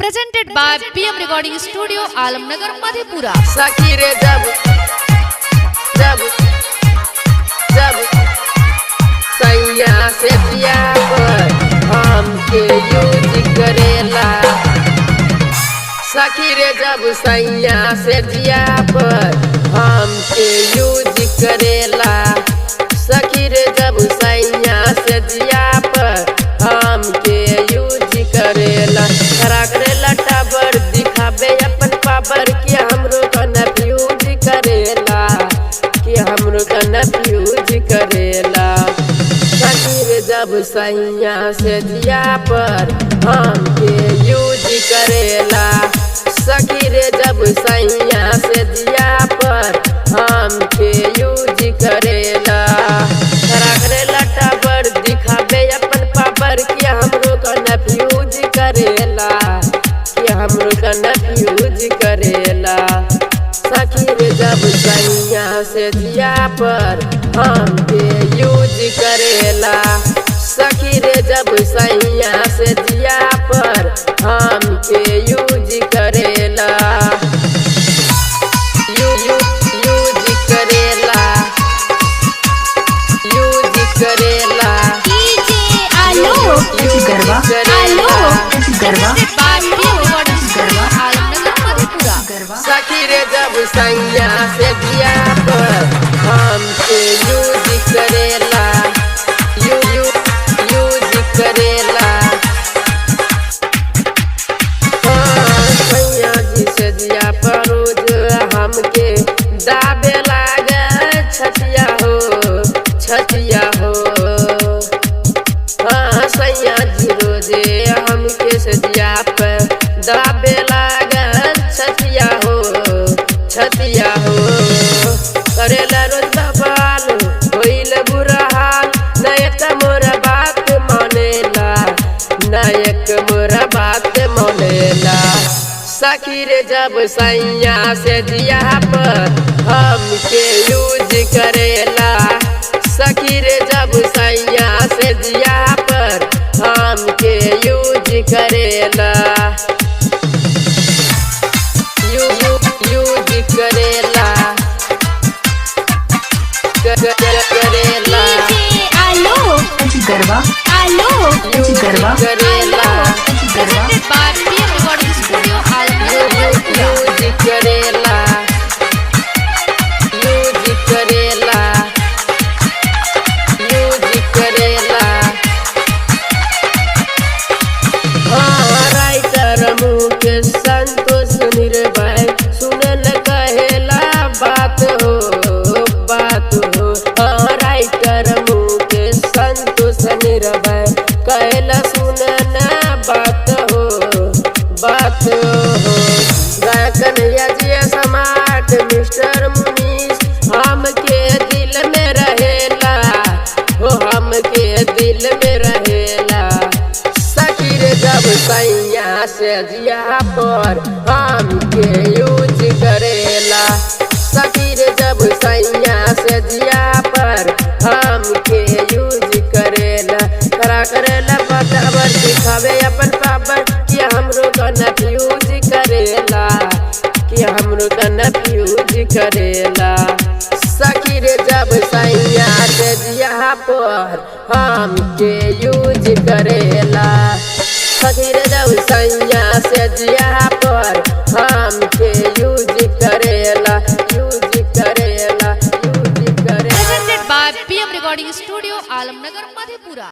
Presented by B.M. Recording Studio, Alamnagar Madhepura. सखी रे जब सैया से दिया पर हमके यूज करेला। सखी रे जब सैया से दिया पर हमके यूज करेला। सखी रे जब सैया से दिया पर हमके यूज करेला। खरा करेला टाबर दिखाबे अपन पावर कि हमरो कन्फ्यूज करेला, कि हमरो कन्फ्यूज करेला। सखी रे जब सैया से दिया पर हमके यूज करेला। सखी रे जब सैया से दिया पर हमके यूज करेला। खरा करेला टाबर दिखाबे अपन पावर कि हमरो कन्फ्यूज करेला, कि हमरो कन्फ्यूज करेला। सखी रे जब सैया से दिया पर हमके यूज करेला। सखी रे जब सैया से दिया पर हमके यूज करेला। यूज करेला, यूज करेला। सखी रे जब सैया से दिया पर हमके यूज करेला। यूज करेला। सैया जी से दिया पर रोज हमके दाबे लागे छतिया हो, छतिया हो। हाँ सैया जी रोजे हमके से दिया पर दाबे लागे छतिया हो, छतिया हो। करेला रोज बवाल होइल बुरा हाल, नायक मोरा बात मानेला, नायक मोरा बात मानेला। सखी रे जब सैया से दिया पर हमके यूज करेला। सखी रे जब सैया से दिया पर हमके यूज करेला। यूज करेला, करेला। यूज करेला। Presented by B.M. Recording Studio, Alamnagar Madhepura. Use करेला, यूज करेला, यूज करेला। हाँ राइटर मुके संतोष निर्भय सुनल कहेला बात हो, बात हो। हाँ राइटर मुके संतोष निर्भय कहेला सुनना बात हो, बात हो। कन्हैया जी समाट मिस्टर मुनीस हमके दिल में रहेला, हो हमके दिल में रहेला। सखी रे जब सैया से दिया पर हमके यूज करेला। सखी रे जब सैया से दिया पर हमके यूज करेला। खरा करेला बतावर दिखावे अपन पावर कि हमरो कन्फ्यूज करेला, कि हमरो कन्फ्यूज करेला। सखी रे जब सैया से दिया पर हमके यूज करेला। सखी रे जब सैया से दिया पर हमके यूज करेला, यूज करेला, यूज करेला। Presented by B.M. Recording Studio, Alamnagar Madhepura.